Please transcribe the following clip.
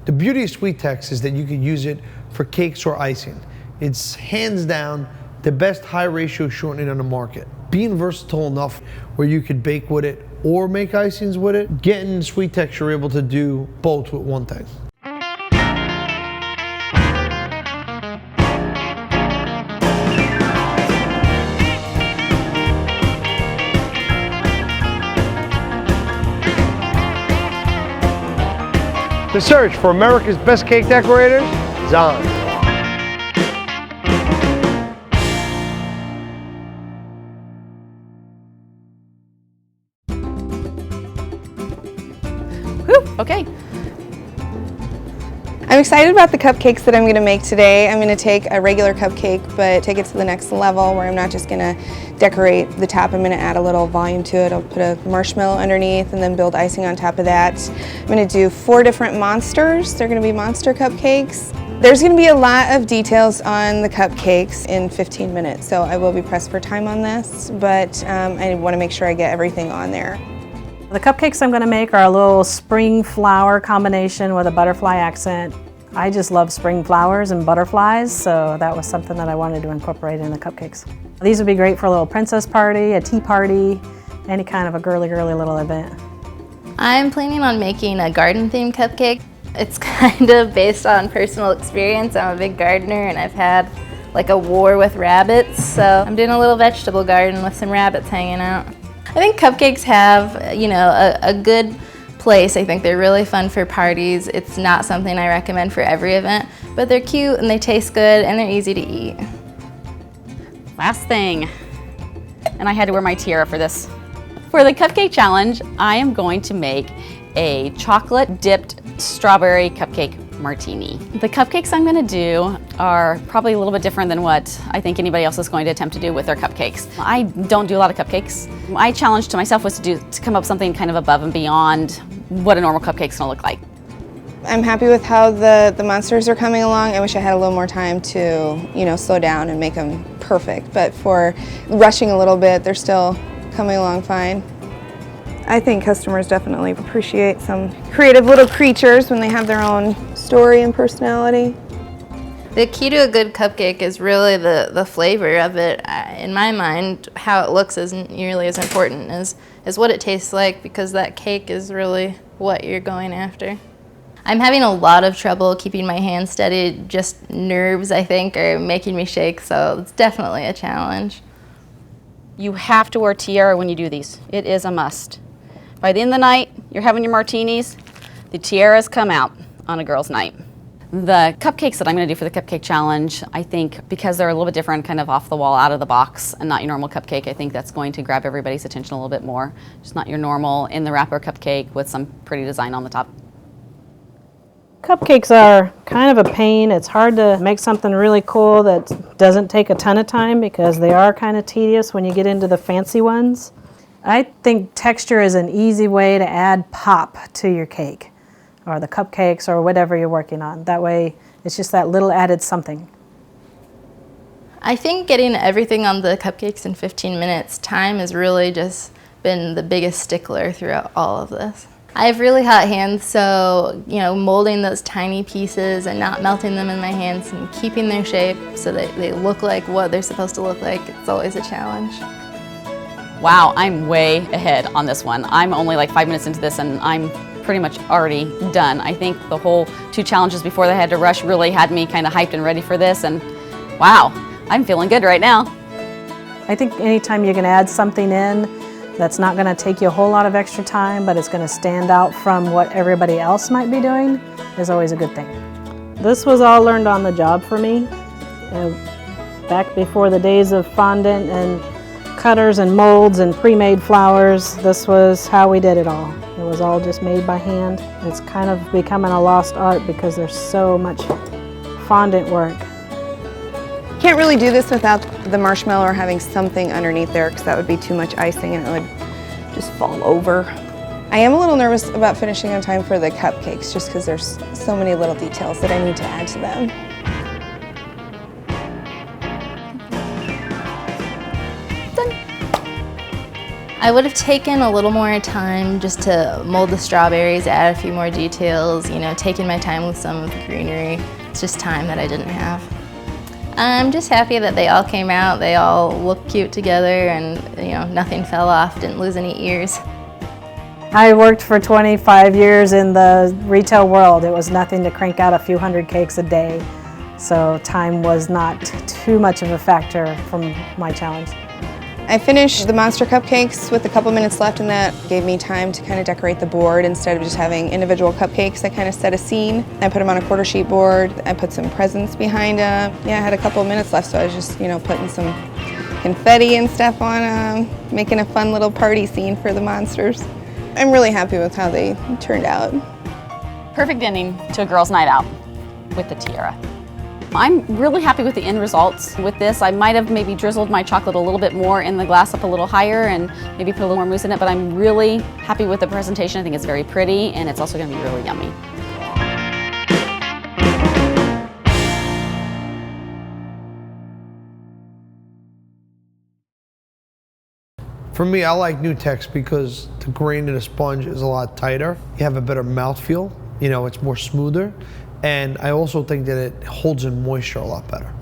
The beauty of sweetex is that you can use it for cakes or icing. It's hands down the best high ratio shortening on the market. Being versatile enough where you could bake with it or make icings with it, getting sweetex, you're able to do both with one thing. The search for America's best cake decorators is on. Whew, okay. I'm excited about the cupcakes that I'm going to make today. I'm going to take a regular cupcake, but take it to the next level where I'm not just going to decorate the top. I'm going to add a little volume to it. I'll put a marshmallow underneath and then build icing on top of that. I'm going to do 4 different monsters. They're going to be monster cupcakes. There's going to be a lot of details on the cupcakes in 15 minutes, so I will be pressed for time on this, but I want to make sure I get everything on there. The cupcakes I'm going to make are a little spring flower combination with a butterfly accent. I just love spring flowers and butterflies, so that was something that I wanted to incorporate in the cupcakes. These would be great for a little princess party, a tea party, any kind of a girly little event. I'm planning on making a garden-themed cupcake. It's kind of based on personal experience. I'm a big gardener and I've had like a war with rabbits, so I'm doing a little vegetable garden with some rabbits hanging out. I think cupcakes have, you know, a good place. I think they're really fun for parties. It's not something I recommend for every event, but they're cute and they taste good and they're easy to eat. Last thing, and I had to wear my tiara for this. For the cupcake challenge, I am going to make a chocolate dipped strawberry cupcake martini. The cupcakes I'm going to do are probably a little bit different than what I think anybody else is going to attempt to do with their cupcakes. I don't do a lot of cupcakes. My challenge to myself was to come up with something kind of above and beyond what a normal cupcake's going to look like. I'm happy with how the monsters are coming along. I wish I had a little more time to, you know, slow down and make them perfect, but for rushing a little bit, they're still coming along fine. I think customers definitely appreciate some creative little creatures when they have their own story and personality. The key to a good cupcake is really the flavor of it. In my mind, how it looks isn't nearly as important as what it tastes like, because that cake is really what you're going after. I'm having a lot of trouble keeping my hands steady. Just nerves, I think, are making me shake, so it's definitely a challenge. You have to wear tiara when you do these. It is a must. By the end of the night, you're having your martinis, the tiaras come out on a girl's night. The cupcakes that I'm going to do for the cupcake challenge, I think because they're a little bit different, kind of off the wall, out of the box, and not your normal cupcake, I think that's going to grab everybody's attention a little bit more. Just not your normal in the wrapper cupcake with some pretty design on the top. Cupcakes are kind of a pain. It's hard to make something really cool that doesn't take a ton of time because they are kind of tedious when you get into the fancy ones. I think texture is an easy way to add pop to your cake or the cupcakes or whatever you're working on. That way it's just that little added something. I think getting everything on the cupcakes in 15 minutes, time has really just been the biggest stickler throughout all of this. I have really hot hands, so molding those tiny pieces and not melting them in my hands and keeping their shape so that they look like what they're supposed to look like, it's always a challenge. Wow, I'm way ahead on this one. I'm only like 5 minutes into this and I'm pretty much already done. I think the whole 2 challenges before they had to rush really had me kind of hyped and ready for this, and wow, I'm feeling good right now. I think anytime you can add something in that's not going to take you a whole lot of extra time, but it's going to stand out from what everybody else might be doing, is always a good thing. This was all learned on the job for me. Back before the days of fondant and cutters and molds and pre-made flowers, this was how we did it all. It was all just made by hand. It's kind of becoming a lost art because there's so much fondant work. Can't really do this without the marshmallow or having something underneath there, because that would be too much icing and it would just fall over. I am a little nervous about finishing on time for the cupcakes just because there's so many little details that I need to add to them. I I would have taken a little more time just to mold the strawberries, add a few more details, you know, taking my time with some of the greenery. It's just time that I didn't have. I'm just happy that they all came out. They all look cute together and, you know, nothing fell off, didn't lose any ears. I worked for 25 years in the retail world. It was nothing to crank out a few hundred cakes a day. So time was not too much of a factor from my challenge. I finished the monster cupcakes with a couple minutes left, and that gave me time to kind of decorate the board instead of just having individual cupcakes. I kind of set a scene. I put them on a quarter sheet board. I put some presents behind them. Yeah, I had a couple of minutes left, so I was just, you know, putting some confetti and stuff on them, making a fun little party scene for the monsters. I'm really happy with how they turned out. Perfect ending to a girls' night out with the tiara. I'm really happy with the end results. With this, I might have maybe drizzled my chocolate a little bit more in the glass up a little higher and maybe put a little more mousse in it, but I'm really happy with the presentation. I think it's very pretty and it's also going to be really yummy. For me, I like newex because the grain of the sponge is a lot tighter. You have a better mouthfeel. You know, it's more smoother. And I also think that it holds in moisture a lot better.